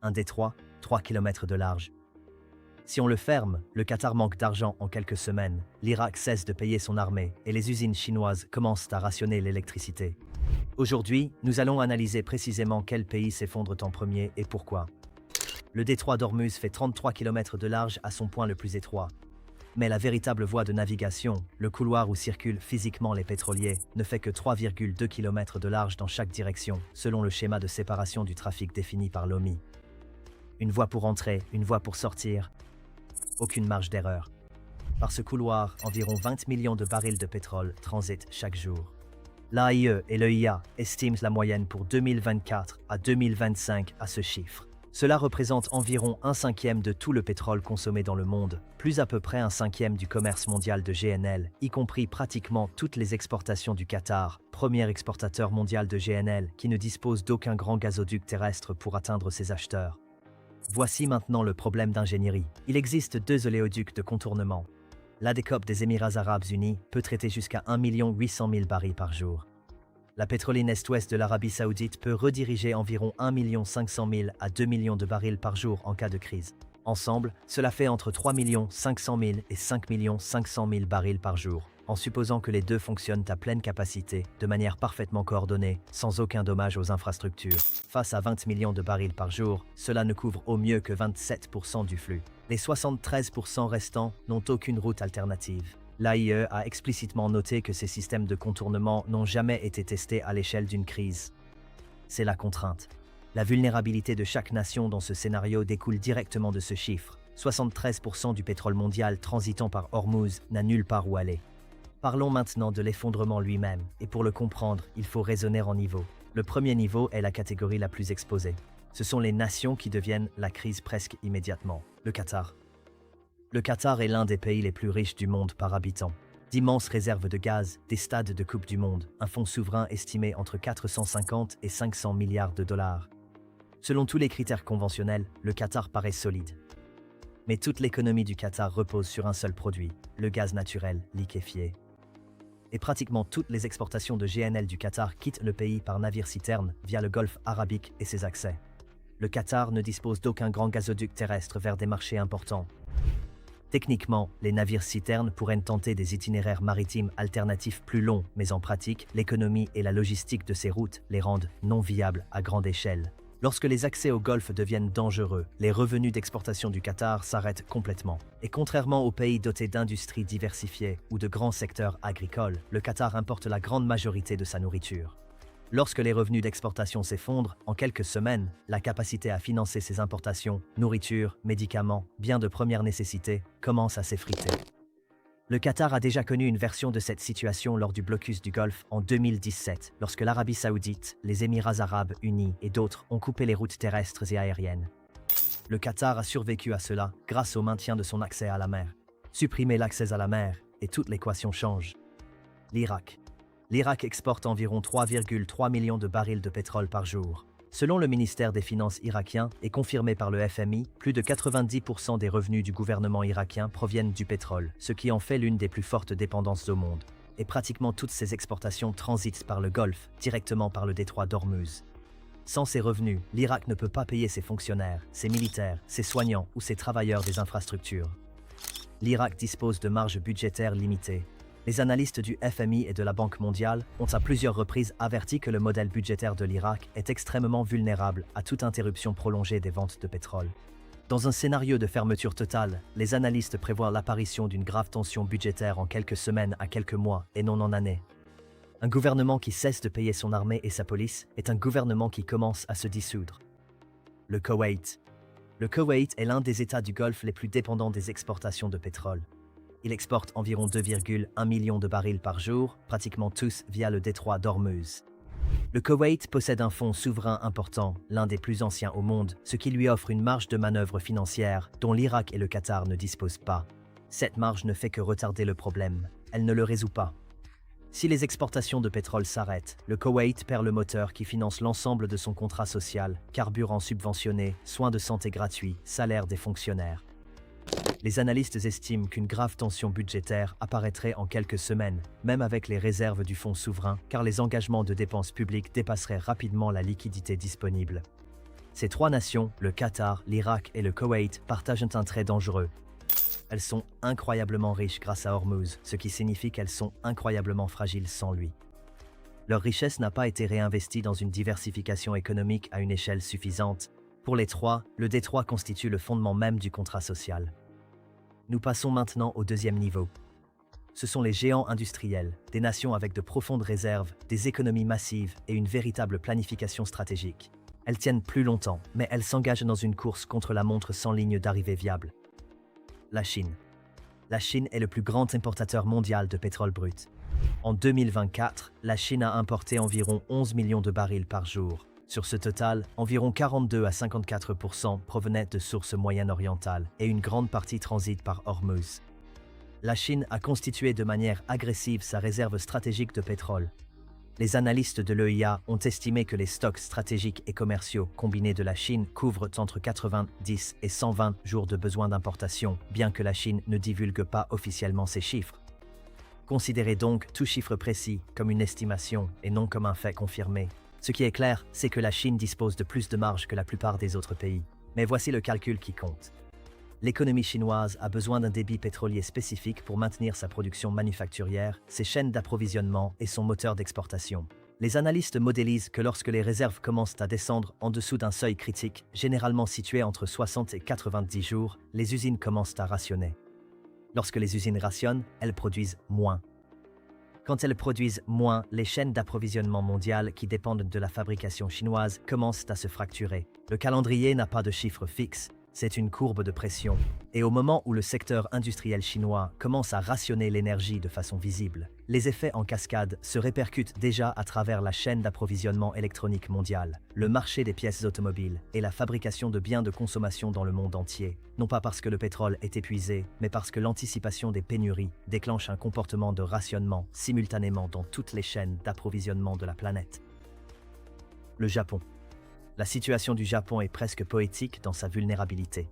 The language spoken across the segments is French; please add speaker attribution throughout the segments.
Speaker 1: Un détroit, 3 km de large. Si on le ferme, le Qatar manque d'argent en quelques semaines, l'Irak cesse de payer son armée et les usines chinoises commencent à rationner l'électricité. Aujourd'hui, nous allons analyser précisément quels pays s'effondrent en premier et pourquoi. Le détroit d'Ormuz fait 33 km de large à son point le plus étroit. Mais la véritable voie de navigation, le couloir où circulent physiquement les pétroliers, ne fait que 3,2 km de large dans chaque direction, selon le schéma de séparation du trafic défini par l'OMI. Une voie pour entrer, une voie pour sortir. Aucune marge d'erreur. Par ce couloir, environ 20 millions de barils de pétrole transitent chaque jour. L'AIE et l'EIA estiment la moyenne pour 2024 à 2025 à ce chiffre. Cela représente environ 1/5 de tout le pétrole consommé dans le monde, plus à peu près 1/5 du commerce mondial de GNL, y compris pratiquement toutes les exportations du Qatar, premier exportateur mondial de GNL qui ne dispose d'aucun grand gazoduc terrestre pour atteindre ses acheteurs. Voici maintenant le problème d'ingénierie. Il existe 2 oléoducs de contournement. L'ADECOP des Émirats Arabes Unis peut traiter jusqu'à 1 800 000 barils par jour. La pétroline Est-Ouest de l'Arabie Saoudite peut rediriger environ 1 500 000 à 2 millions de barils par jour en cas de crise. Ensemble, cela fait entre 3 500 000 et 5 500 000 barils par jour, en supposant que les deux fonctionnent à pleine capacité, de manière parfaitement coordonnée, sans aucun dommage aux infrastructures. Face à 20 millions de barils par jour, cela ne couvre au mieux que 27% du flux. Les 73% restants n'ont aucune route alternative. L'AIE a explicitement noté que ces systèmes de contournement n'ont jamais été testés à l'échelle d'une crise. C'est la contrainte. La vulnérabilité de chaque nation dans ce scénario découle directement de ce chiffre. 73% du pétrole mondial transitant par Ormuz n'a nulle part où aller. Parlons maintenant de l'effondrement lui-même, et pour le comprendre, il faut raisonner en niveaux. Le premier niveau est la catégorie la plus exposée. Ce sont les nations qui deviennent la crise presque immédiatement. Le Qatar. Le Qatar est l'un des pays les plus riches du monde par habitant. D'immenses réserves de gaz, des stades de Coupe du Monde, un fonds souverain estimé entre 450 et 500 milliards de dollars. Selon tous les critères conventionnels, le Qatar paraît solide. Mais toute l'économie du Qatar repose sur un seul produit, le gaz naturel liquéfié. Et pratiquement toutes les exportations de GNL du Qatar quittent le pays par navire-citerne via le golfe Arabique et ses accès. Le Qatar ne dispose d'aucun grand gazoduc terrestre vers des marchés importants. Techniquement, les navires-citernes pourraient tenter des itinéraires maritimes alternatifs plus longs, mais en pratique, l'économie et la logistique de ces routes les rendent non viables à grande échelle. Lorsque les accès au Golfe deviennent dangereux, les revenus d'exportation du Qatar s'arrêtent complètement. Et contrairement aux pays dotés d'industries diversifiées ou de grands secteurs agricoles, le Qatar importe la grande majorité de sa nourriture. Lorsque les revenus d'exportation s'effondrent, en quelques semaines, la capacité à financer ces importations, nourriture, médicaments, biens de première nécessité, commence à s'effriter. Le Qatar a déjà connu une version de cette situation lors du blocus du Golfe en 2017, lorsque l'Arabie Saoudite, les Émirats Arabes Unis et d'autres ont coupé les routes terrestres et aériennes. Le Qatar a survécu à cela grâce au maintien de son accès à la mer. Supprimer l'accès à la mer, et toute l'équation change. L'Irak. L'Irak exporte environ 3,3 millions de barils de pétrole par jour. Selon le ministère des Finances irakien et confirmé par le FMI, plus de 90% des revenus du gouvernement irakien proviennent du pétrole, ce qui en fait l'une des plus fortes dépendances au monde. Et pratiquement toutes ces exportations transitent par le Golfe, directement par le détroit d'Ormuz. Sans ces revenus, l'Irak ne peut pas payer ses fonctionnaires, ses militaires, ses soignants ou ses travailleurs des infrastructures. L'Irak dispose de marges budgétaires limitées. Les analystes du FMI et de la Banque mondiale ont à plusieurs reprises averti que le modèle budgétaire de l'Irak est extrêmement vulnérable à toute interruption prolongée des ventes de pétrole. Dans un scénario de fermeture totale, les analystes prévoient l'apparition d'une grave tension budgétaire en quelques semaines à quelques mois et non en années. Un gouvernement qui cesse de payer son armée et sa police est un gouvernement qui commence à se dissoudre. Le Koweït. Le Koweït est l'un des États du Golfe les plus dépendants des exportations de pétrole. Il exporte environ 2,1 millions de barils par jour, pratiquement tous via le détroit d'Ormuz. Le Koweït possède un fonds souverain important, l'un des plus anciens au monde, ce qui lui offre une marge de manœuvre financière dont l'Irak et le Qatar ne disposent pas. Cette marge ne fait que retarder le problème, elle ne le résout pas. Si les exportations de pétrole s'arrêtent, le Koweït perd le moteur qui finance l'ensemble de son contrat social, carburant subventionné, soins de santé gratuits, salaire des fonctionnaires. Les analystes estiment qu'une grave tension budgétaire apparaîtrait en quelques semaines, même avec les réserves du fonds souverain, car les engagements de dépenses publiques dépasseraient rapidement la liquidité disponible. Ces trois nations, le Qatar, l'Irak et le Koweït, partagent un trait dangereux. Elles sont incroyablement riches grâce à Hormuz, ce qui signifie qu'elles sont incroyablement fragiles sans lui. Leur richesse n'a pas été réinvestie dans une diversification économique à une échelle suffisante. Pour les trois, le détroit constitue le fondement même du contrat social. Nous passons maintenant au deuxième niveau. Ce sont les géants industriels, des nations avec de profondes réserves, des économies massives et une véritable planification stratégique. Elles tiennent plus longtemps, mais elles s'engagent dans une course contre la montre sans ligne d'arrivée viable. La Chine. La Chine est le plus grand importateur mondial de pétrole brut. En 2024, la Chine a importé environ 11 millions de barils par jour. Sur ce total, environ 42 à 54% provenaient de sources moyen-orientales et une grande partie transite par Hormuz. La Chine a constitué de manière agressive sa réserve stratégique de pétrole. Les analystes de l'EIA ont estimé que les stocks stratégiques et commerciaux combinés de la Chine couvrent entre 90 et 120 jours de besoin d'importation, bien que la Chine ne divulgue pas officiellement ces chiffres. Considérez donc tout chiffre précis comme une estimation et non comme un fait confirmé. Ce qui est clair, c'est que la Chine dispose de plus de marge que la plupart des autres pays. Mais voici le calcul qui compte. L'économie chinoise a besoin d'un débit pétrolier spécifique pour maintenir sa production manufacturière, ses chaînes d'approvisionnement et son moteur d'exportation. Les analystes modélisent que lorsque les réserves commencent à descendre en dessous d'un seuil critique, généralement situé entre 60 et 90 jours, les usines commencent à rationner. Lorsque les usines rationnent, elles produisent moins. Quand elles produisent moins, les chaînes d'approvisionnement mondiales qui dépendent de la fabrication chinoise commencent à se fracturer. Le calendrier n'a pas de chiffre fixe. C'est une courbe de pression. Et au moment où le secteur industriel chinois commence à rationner l'énergie de façon visible, les effets en cascade se répercutent déjà à travers la chaîne d'approvisionnement électronique mondiale, le marché des pièces automobiles et la fabrication de biens de consommation dans le monde entier. Non pas parce que le pétrole est épuisé, mais parce que l'anticipation des pénuries déclenche un comportement de rationnement simultanément dans toutes les chaînes d'approvisionnement de la planète. Le Japon. La situation du Japon est presque poétique dans sa vulnérabilité.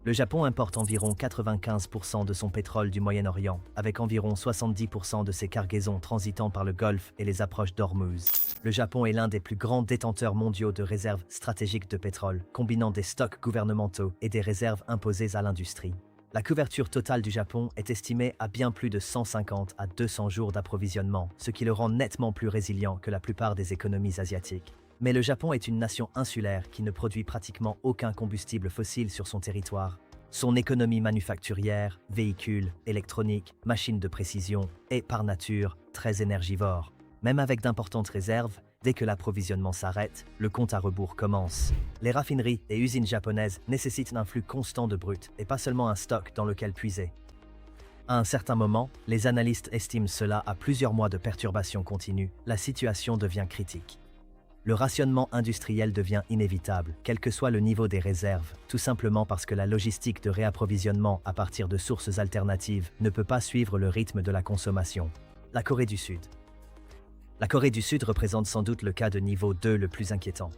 Speaker 1: Le Japon importe environ 95% de son pétrole du Moyen-Orient, avec environ 70% de ses cargaisons transitant par le Golfe et les approches d'Ormuz. Le Japon est l'un des plus grands détenteurs mondiaux de réserves stratégiques de pétrole, combinant des stocks gouvernementaux et des réserves imposées à l'industrie. La couverture totale du Japon est estimée à bien plus de 150 à 200 jours d'approvisionnement, ce qui le rend nettement plus résilient que la plupart des économies asiatiques. Mais le Japon est une nation insulaire qui ne produit pratiquement aucun combustible fossile sur son territoire. Son économie manufacturière, véhicules, électroniques, machines de précision est par nature très énergivore. Même avec d'importantes réserves, dès que l'approvisionnement s'arrête, le compte à rebours commence. Les raffineries et usines japonaises nécessitent un flux constant de brut et pas seulement un stock dans lequel puiser. À un certain moment, les analystes estiment cela à plusieurs mois de perturbations continues, la situation devient critique. Le rationnement industriel devient inévitable, quel que soit le niveau des réserves, tout simplement parce que la logistique de réapprovisionnement à partir de sources alternatives ne peut pas suivre le rythme de la consommation. La Corée du Sud. La Corée du Sud représente sans doute le cas de niveau 2 le plus inquiétant.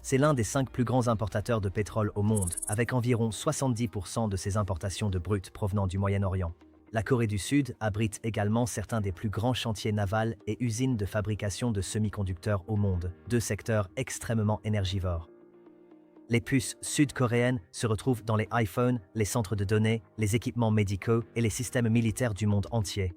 Speaker 1: C'est l'un des 5 plus grands importateurs de pétrole au monde, avec environ 70% de ses importations de brut provenant du Moyen-Orient. La Corée du Sud abrite également certains des plus grands chantiers navals et usines de fabrication de semi-conducteurs au monde, deux secteurs extrêmement énergivores. Les puces sud-coréennes se retrouvent dans les iPhones, les centres de données, les équipements médicaux et les systèmes militaires du monde entier.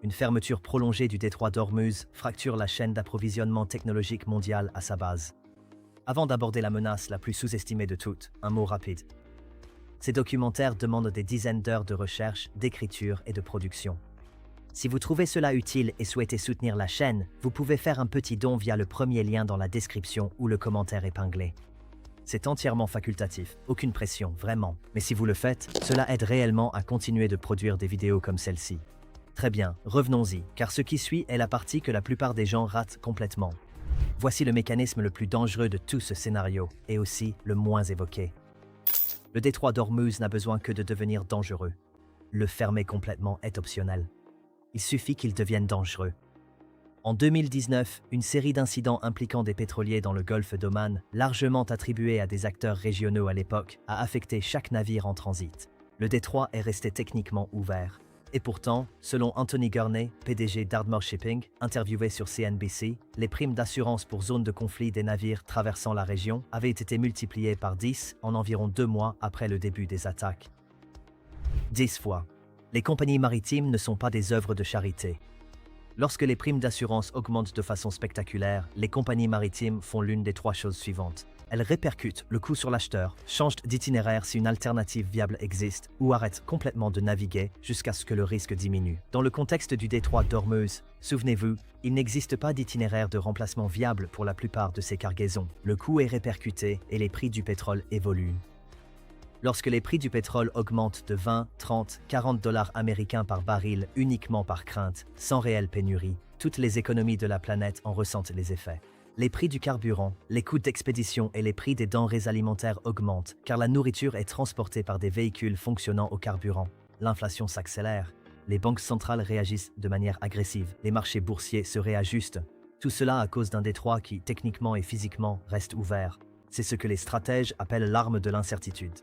Speaker 1: Une fermeture prolongée du détroit d'Ormuz fracture la chaîne d'approvisionnement technologique mondiale à sa base. Avant d'aborder la menace la plus sous-estimée de toutes, un mot rapide. Ces documentaires demandent des dizaines d'heures de recherche, d'écriture et de production. Si vous trouvez cela utile et souhaitez soutenir la chaîne, vous pouvez faire un petit don via le premier lien dans la description ou le commentaire épinglé. C'est entièrement facultatif, aucune pression, vraiment. Mais si vous le faites, cela aide réellement à continuer de produire des vidéos comme celle-ci. Très bien, revenons-y, car ce qui suit est la partie que la plupart des gens ratent complètement. Voici le mécanisme le plus dangereux de tout ce scénario, et aussi le moins évoqué. Le détroit d'Ormuz n'a besoin que de devenir dangereux. Le fermer complètement est optionnel. Il suffit qu'il devienne dangereux. En 2019, une série d'incidents impliquant des pétroliers dans le golfe d'Oman, largement attribués à des acteurs régionaux à l'époque, a affecté chaque navire en transit. Le détroit est resté techniquement ouvert. Et pourtant, selon Anthony Gurney, PDG d'Ardmore Shipping, interviewé sur CNBC, les primes d'assurance pour zone de conflit des navires traversant la région avaient été multipliées par 10 en environ 2 mois après le début des attaques. 10 fois. Les compagnies maritimes ne sont pas des œuvres de charité. Lorsque les primes d'assurance augmentent de façon spectaculaire, les compagnies maritimes font l'une des 3 choses suivantes. Elles répercutent le coût sur l'acheteur, changent d'itinéraire si une alternative viable existe, ou arrêtent complètement de naviguer jusqu'à ce que le risque diminue. Dans le contexte du détroit d'Ormuz, souvenez-vous, il n'existe pas d'itinéraire de remplacement viable pour la plupart de ces cargaisons. Le coût est répercuté et les prix du pétrole évoluent. Lorsque les prix du pétrole augmentent de 20, 30, 40 dollars américains par baril uniquement par crainte, sans réelle pénurie, toutes les économies de la planète en ressentent les effets. Les prix du carburant, les coûts d'expédition et les prix des denrées alimentaires augmentent, car la nourriture est transportée par des véhicules fonctionnant au carburant. L'inflation s'accélère, les banques centrales réagissent de manière agressive, les marchés boursiers se réajustent. Tout cela à cause d'un détroit qui, techniquement et physiquement, reste ouvert. C'est ce que les stratèges appellent l'arme de l'incertitude.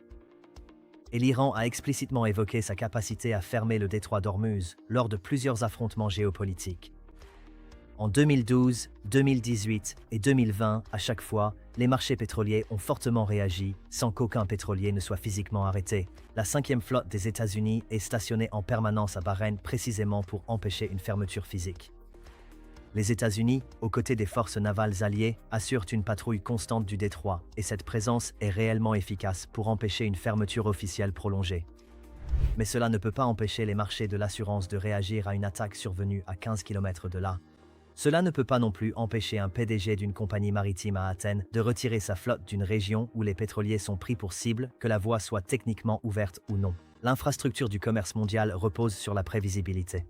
Speaker 1: Et l'Iran a explicitement évoqué sa capacité à fermer le détroit d'Ormuz lors de plusieurs affrontements géopolitiques. En 2012, 2018 et 2020, à chaque fois, les marchés pétroliers ont fortement réagi sans qu'aucun pétrolier ne soit physiquement arrêté. La 5e flotte des États-Unis est stationnée en permanence à Bahreïn précisément pour empêcher une fermeture physique. Les États-Unis, aux côtés des forces navales alliées, assurent une patrouille constante du détroit, et cette présence est réellement efficace pour empêcher une fermeture officielle prolongée. Mais cela ne peut pas empêcher les marchés de l'assurance de réagir à une attaque survenue à 15 km de là. Cela ne peut pas non plus empêcher un PDG d'une compagnie maritime à Athènes de retirer sa flotte d'une région où les pétroliers sont pris pour cible, que la voie soit techniquement ouverte ou non. L'infrastructure du commerce mondial repose sur la prévisibilité.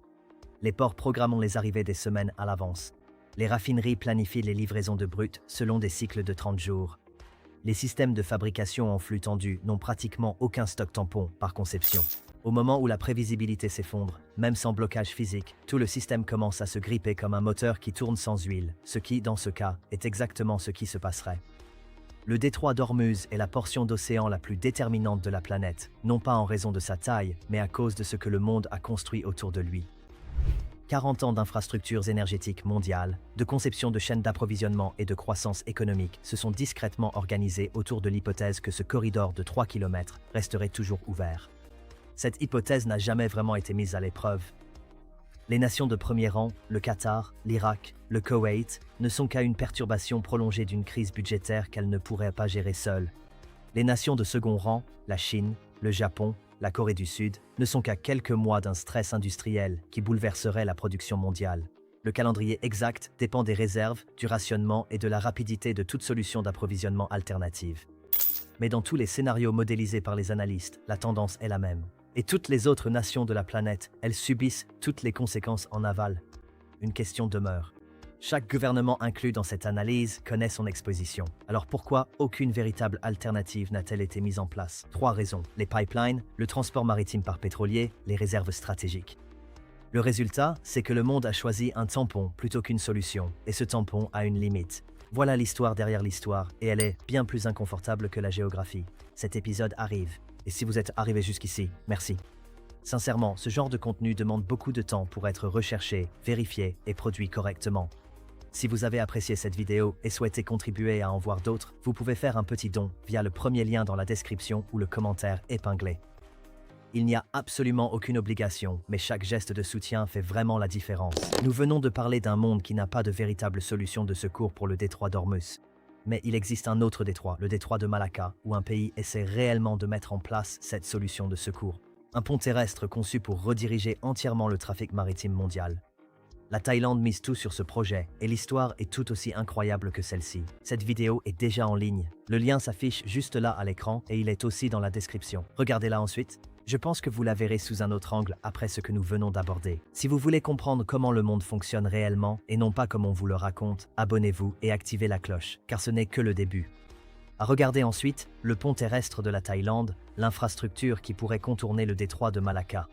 Speaker 1: Les ports programment les arrivées des semaines à l'avance. Les raffineries planifient les livraisons de brut selon des cycles de 30 jours. Les systèmes de fabrication en flux tendu n'ont pratiquement aucun stock tampon par conception. Au moment où la prévisibilité s'effondre, même sans blocage physique, tout le système commence à se gripper comme un moteur qui tourne sans huile, ce qui, dans ce cas, est exactement ce qui se passerait. Le détroit d'Ormuz est la portion d'océan la plus déterminante de la planète, non pas en raison de sa taille, mais à cause de ce que le monde a construit autour de lui. 40 ans d'infrastructures énergétiques mondiales, de conception de chaînes d'approvisionnement et de croissance économique se sont discrètement organisés autour de l'hypothèse que ce corridor de 3 km resterait toujours ouvert. Cette hypothèse n'a jamais vraiment été mise à l'épreuve. Les nations de premier rang, le Qatar, l'Irak, le Koweït, ne sont qu'à une perturbation prolongée d'une crise budgétaire qu'elles ne pourraient pas gérer seules. Les nations de second rang, la Chine, le Japon, la Corée du Sud, ne sont qu'à quelques mois d'un stress industriel qui bouleverserait la production mondiale. Le calendrier exact dépend des réserves, du rationnement et de la rapidité de toute solution d'approvisionnement alternative. Mais dans tous les scénarios modélisés par les analystes, la tendance est la même. Et toutes les autres nations de la planète, elles subissent toutes les conséquences en aval. Une question demeure. Chaque gouvernement inclus dans cette analyse connaît son exposition. Alors pourquoi aucune véritable alternative n'a-t-elle été mise en place? 3 raisons. Les pipelines, le transport maritime par pétrolier, les réserves stratégiques. Le résultat, c'est que le monde a choisi un tampon plutôt qu'une solution, et ce tampon a une limite. Voilà l'histoire derrière l'histoire, et elle est bien plus inconfortable que la géographie. Cet épisode arrive, et si vous êtes arrivé jusqu'ici, merci. Sincèrement, ce genre de contenu demande beaucoup de temps pour être recherché, vérifié et produit correctement. Si vous avez apprécié cette vidéo et souhaitez contribuer à en voir d'autres, vous pouvez faire un petit don via le premier lien dans la description ou le commentaire épinglé. Il n'y a absolument aucune obligation, mais chaque geste de soutien fait vraiment la différence. Nous venons de parler d'un monde qui n'a pas de véritable solution de secours pour le détroit d'Ormuz. Mais il existe un autre détroit, le détroit de Malacca, où un pays essaie réellement de mettre en place cette solution de secours. Un pont terrestre conçu pour rediriger entièrement le trafic maritime mondial. La Thaïlande mise tout sur ce projet, et l'histoire est tout aussi incroyable que celle-ci. Cette vidéo est déjà en ligne. Le lien s'affiche juste là à l'écran, et il est aussi dans la description. Regardez-la ensuite. Je pense que vous la verrez sous un autre angle après ce que nous venons d'aborder. Si vous voulez comprendre comment le monde fonctionne réellement, et non pas comme on vous le raconte, abonnez-vous et activez la cloche, car ce n'est que le début. À regarder ensuite, le pont terrestre de la Thaïlande, l'infrastructure qui pourrait contourner le détroit de Malacca.